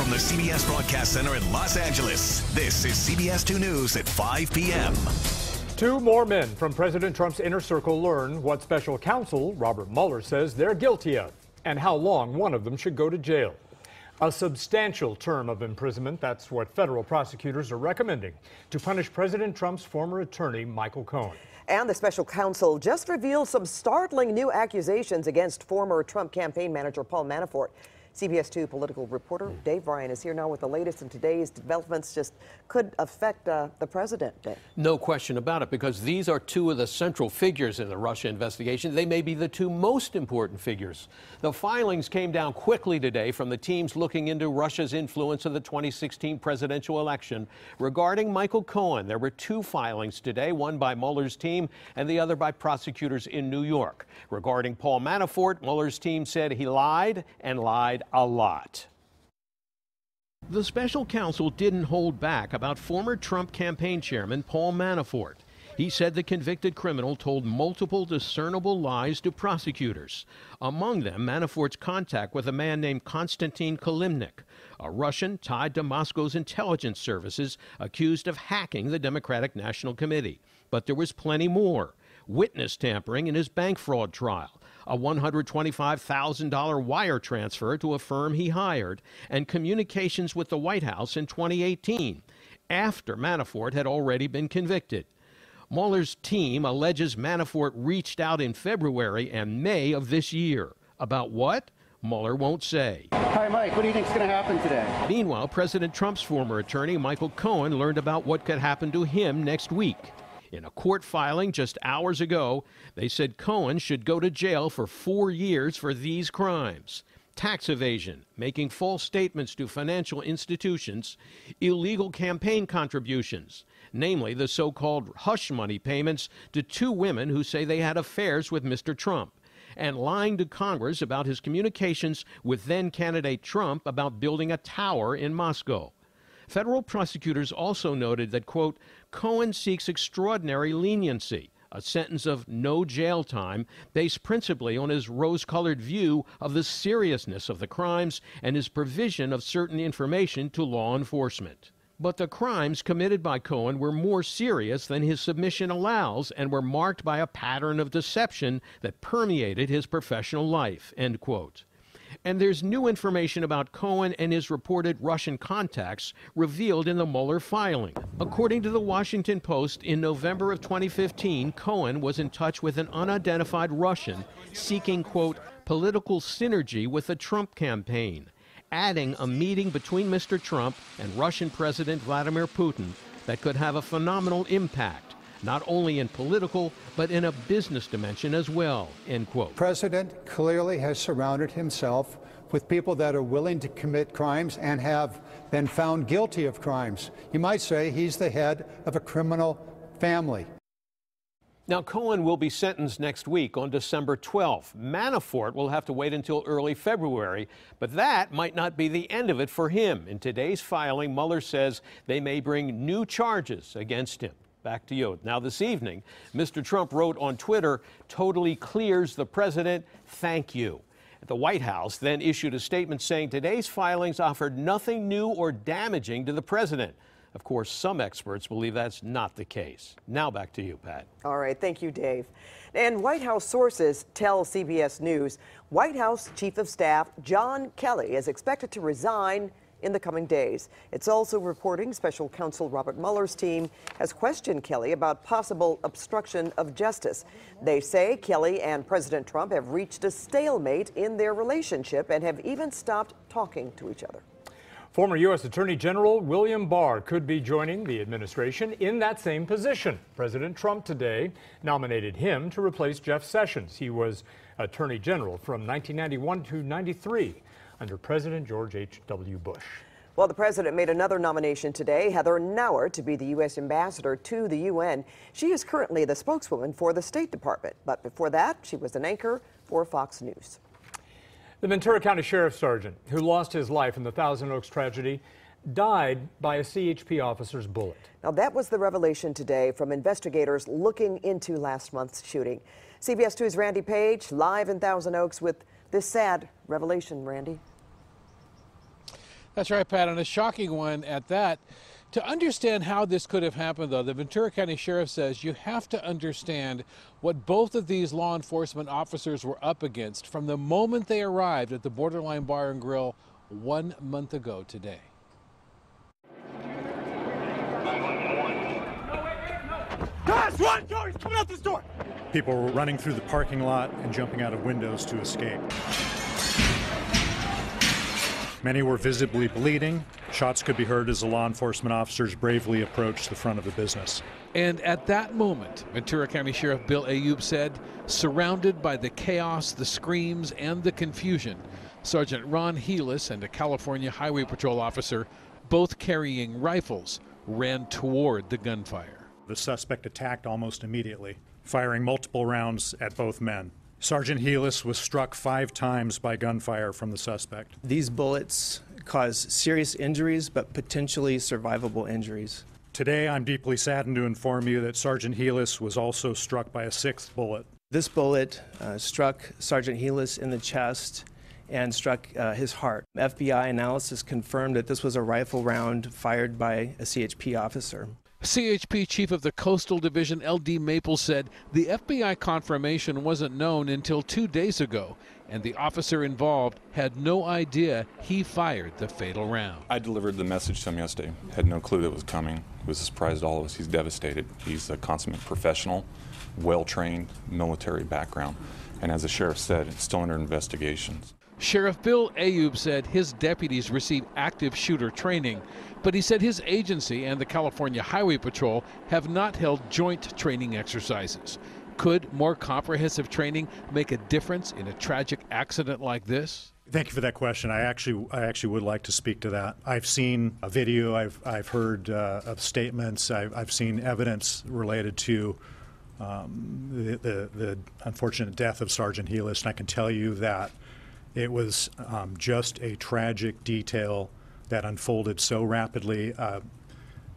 From the CBS Broadcast Center in Los Angeles, this is CBS2 News at 5 p.m. 2 more men from President Trump's inner circle learn what special counsel Robert Mueller says they're guilty of and how long one of them should go to jail. A substantial term of imprisonment, that's what federal prosecutors are recommending to punish President Trump's former attorney, Michael Cohen. And the special counsel just revealed some startling new accusations against former Trump campaign manager Paul Manafort. CBS2 political reporter Dave Ryan is here now with the latest, and today's developments just could affect the president. Dave. No question about it, because these are 2 of the central figures in the Russia investigation. They may be the 2 most important figures. The filings came down quickly today from the teams looking into Russia's influence in the 2016 presidential election. Regarding Michael Cohen, there were 2 filings today, one by Mueller's team and the other by prosecutors in New York. Regarding Paul Manafort, Mueller's team said he lied and lied a lot. The special counsel didn't hold back about former Trump campaign chairman Paul Manafort. He said the convicted criminal told multiple discernible lies to prosecutors. Among them, Manafort's contact with a man named Konstantin Kilimnik, a Russian tied to Moscow's intelligence services, accused of hacking the Democratic National Committee. But there was plenty more. Witness tampering in his bank fraud trial, a $125,000 wire transfer to a firm he hired, and communications with the White House in 2018, after Manafort had already been convicted. Mueller's team alleges Manafort reached out in February and May of this year. About what? Mueller won't say. Hi, Mike. What do you think is going to happen today? Meanwhile, President Trump's former attorney, Michael Cohen, learned about what could happen to him next week. In a court filing just hours ago, they said Cohen should go to jail for 4 years for these crimes: tax evasion, making false statements to financial institutions, illegal campaign contributions, namely the so-called hush money payments to 2 women who say they had affairs with Mr. Trump, and lying to Congress about his communications with then-candidate Trump about building a tower in Moscow. Federal prosecutors also noted that, quote, Cohen seeks extraordinary leniency, a sentence of no jail time based principally on his rose-colored view of the seriousness of the crimes and his provision of certain information to law enforcement. But the crimes committed by Cohen were more serious than his submission allows and were marked by a pattern of deception that permeated his professional life, end quote. And there's new information about Cohen and his reported Russian contacts revealed in the Mueller filing. According to the Washington Post, in November of 2015, Cohen was in touch with an unidentified Russian seeking, quote, political synergy with the Trump campaign, adding a meeting between Mr. Trump and Russian President Vladimir Putin that could have a phenomenal impact, not only in political, but in a business dimension as well, end quote. The president clearly has surrounded himself with people that are willing to commit crimes and have been found guilty of crimes. You might say he's the head of a criminal family. Now, Cohen will be sentenced next week on December 12th. Manafort will have to wait until early February, but that might not be the end of it for him. In today's filing, Mueller says they may bring new charges against him. Back to you. Now, this evening, Mr. Trump wrote on Twitter, totally clears the president, thank you. The White House then issued a statement saying today's filings offered nothing new or damaging to the president. Of course, some experts believe that's not the case. Now back to you, Pat. All right. Thank you, Dave. And White House sources tell CBS News White House Chief of Staff John Kelly is expected to resign in the coming days. It's also reporting special counsel Robert Mueller's team has questioned Kelly about possible obstruction of justice. They say Kelly and President Trump have reached a stalemate in their relationship and have even stopped talking to each other. Former U.S. Attorney General William Barr could be joining the administration in that same position. President Trump today nominated him to replace Jeff Sessions. He was Attorney General from 1991 to 93 under President George H.W. Bush. Well, the president made another nomination today, Heather Nauert, to be the U.S. ambassador to the UN. She is currently the spokeswoman for the State Department, but before that, she was an anchor for Fox News. The Ventura County Sheriff's Sergeant, who lost his life in the Thousand Oaks tragedy, died by a CHP officer's bullet. Now, that was the revelation today from investigators looking into last month's shooting. CBS 2's Randy Page live in Thousand Oaks with this sad revelation. Randy. That's right, Pat, and a shocking one at that. To understand how this could have happened, though, the Ventura County Sheriff says you have to understand what both of these law enforcement officers were up against from the moment they arrived at the Borderline Bar and Grill 1 month ago today. Guys, run! Go! He's coming out this door! People were running through the parking lot and jumping out of windows to escape. Many were visibly bleeding. Shots could be heard as the law enforcement officers bravely approached the front of the business. And at that moment, Ventura County Sheriff Bill Ayub said, surrounded by the chaos, the screams, and the confusion, Sergeant Ron Heelis and a California Highway Patrol officer, both carrying rifles, ran toward the gunfire. The suspect attacked almost immediately, firing multiple rounds at both men. Sergeant Heelis was struck 5 times by gunfire from the suspect. These bullets cause serious injuries, but potentially survivable injuries. Today, I'm deeply saddened to inform you that Sergeant Heelis was also struck by a 6th bullet. This bullet struck Sergeant Heelis in the chest and struck his heart. FBI analysis confirmed that this was a rifle round fired by a CHP officer. CHP Chief of the Coastal Division L.D. Maple said the FBI confirmation wasn't known until 2 days ago, and the officer involved had no idea he fired the fatal round. I delivered the message to him yesterday. Had no clue that it was coming. It was a surprise to all of us. He's devastated. He's a consummate professional, well-trained, military background, and as the sheriff said, it's still under investigations. Sheriff Bill Ayub said his deputies receive active shooter training, but he said his agency and the California Highway Patrol have not held joint training exercises. Could more comprehensive training make a difference in a tragic accident like this? Thank you for that question. I actually would like to speak to that. I've seen a video. I've heard of statements. I've seen evidence related to the unfortunate death of Sergeant Heelis, and I can tell you that it was just a tragic detail that unfolded so rapidly.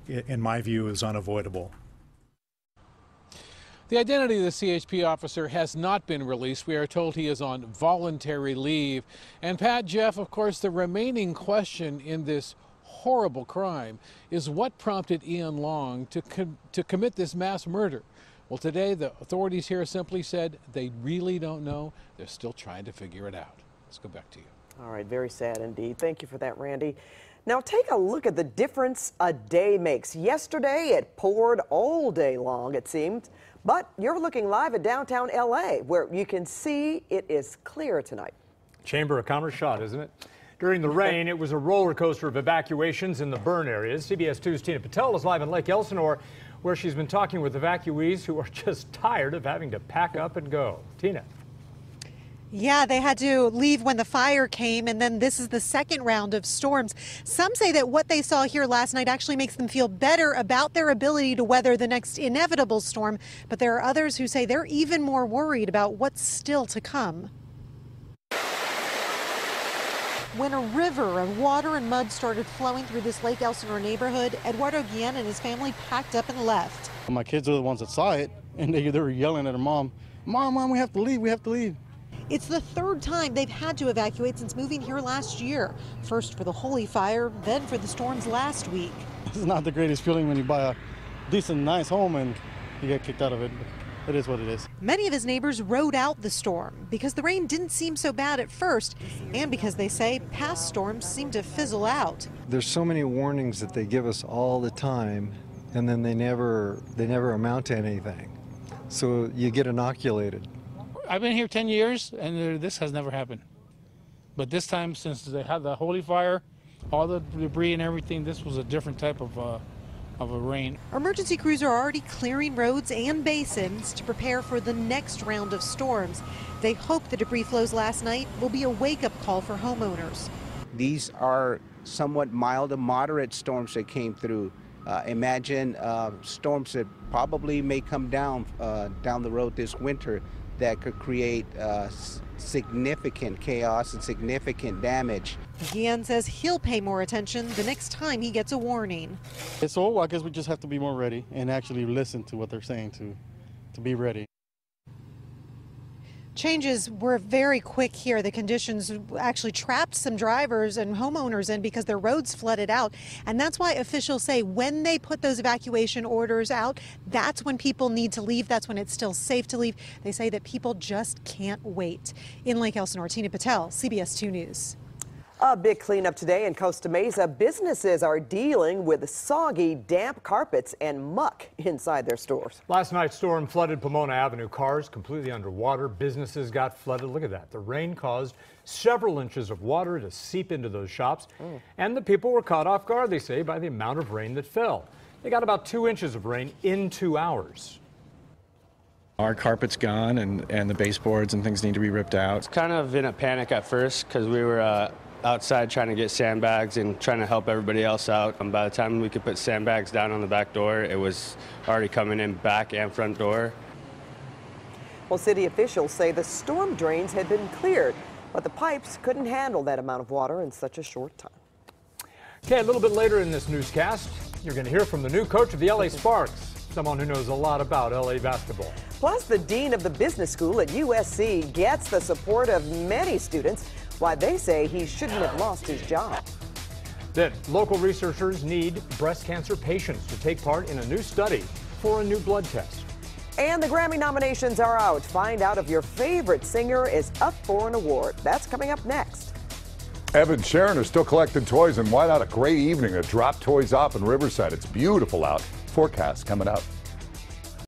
In my view, is unavoidable. The identity of the CHP officer has not been released. We are told he is on voluntary leave. And Pat, Jeff, of course, the remaining question in this horrible crime is what prompted Ian Long to commit this mass murder? Well, today the authorities here simply said they really don't know. They're still trying to figure it out. Let's go back to you. All right, very sad indeed. Thank you for that, Randy. Now take a look at the difference a day makes. Yesterday it poured all day long, it seemed, but you're looking live at downtown LA, where you can see it is clear tonight. Chamber of Commerce shot, isn't it? During the rain, it was a roller coaster of evacuations in the burn areas. CBS 2's Tina Patel is live in Lake Elsinore, where she's been talking with evacuees who are just tired of having to pack up and go. Tina. Yeah, they had to leave when the fire came, and then this is the second round of storms. Some say that what they saw here last night actually makes them feel better about their ability to weather the next inevitable storm, but there are others who say they're even more worried about what's still to come. When a river of water and mud started flowing through this Lake Elsinore neighborhood, Eduardo Guillen and his family packed up and left. My kids are the ones that saw it, and they were yelling at their mom, Mom, we have to leave, we have to leave. It's the third time they've had to evacuate since moving here last year. First for the Holy Fire, then for the storms last week. It's not the greatest feeling when you buy a decent, nice home and you get kicked out of it. It is what it is. Many of his neighbors rode out the storm because the rain didn't seem so bad at first, and because they say past storms seem to fizzle out. There's so many warnings that they give us all the time, and then they never amount to anything. So you get inoculated. I've been here 10 years, and this has never happened. But this time, since they had the Holy Fire, all the debris and everything, this was a different type of a rain. Emergency crews are already clearing roads and basins to prepare for the next round of storms. They hope the debris flows last night will be a wake-up call for homeowners. These are somewhat mild to moderate storms that came through. Imagine storms that probably may come down the road this winter that could create significant chaos and significant damage. Guillen says he'll pay more attention the next time he gets a warning. So I guess we just have to be more ready and actually listen to what they're saying to be ready. Changes were very quick here. The conditions actually trapped some drivers and homeowners in because their roads flooded out. And that's why officials say when they put those evacuation orders out, that's when people need to leave. That's when it's still safe to leave. They say that people just can't wait. In Lake Elsinore, Tina Patel, CBS 2 News. A big cleanup today in Costa Mesa. Businesses are dealing with soggy, damp carpets and muck inside their stores. Last night's storm flooded Pomona Avenue. Cars completely underwater. Businesses got flooded. Look at that. The rain caused several inches of water to seep into those shops. And the people were caught off guard, they say, by the amount of rain that fell. They got about 2 inches of rain in 2 hours. Our carpet's gone and the baseboards and things need to be ripped out. It's kind of in a panic at first because we were outside trying to get sandbags and trying to help everybody else out. And by the time we could put sandbags down on the back door, it was already coming in back and front door. Well, city officials say the storm drains had been cleared, but the pipes couldn't handle that amount of water in such a short time. Okay, a little bit later in this newscast, you're going to hear from the new coach of the LA Sparks, someone who knows a lot about LA basketball. Plus, the dean of the business school at USC gets the support of many students, why they say he shouldn't have lost his job. Then, local researchers need breast cancer patients to take part in a new study for a new blood test. And the Grammy nominations are out. Find out if your favorite singer is up for an award. That's coming up next. Evan and Sharon are still collecting toys, and why not a great evening to drop toys off in Riverside? It's beautiful out. Forecast coming up.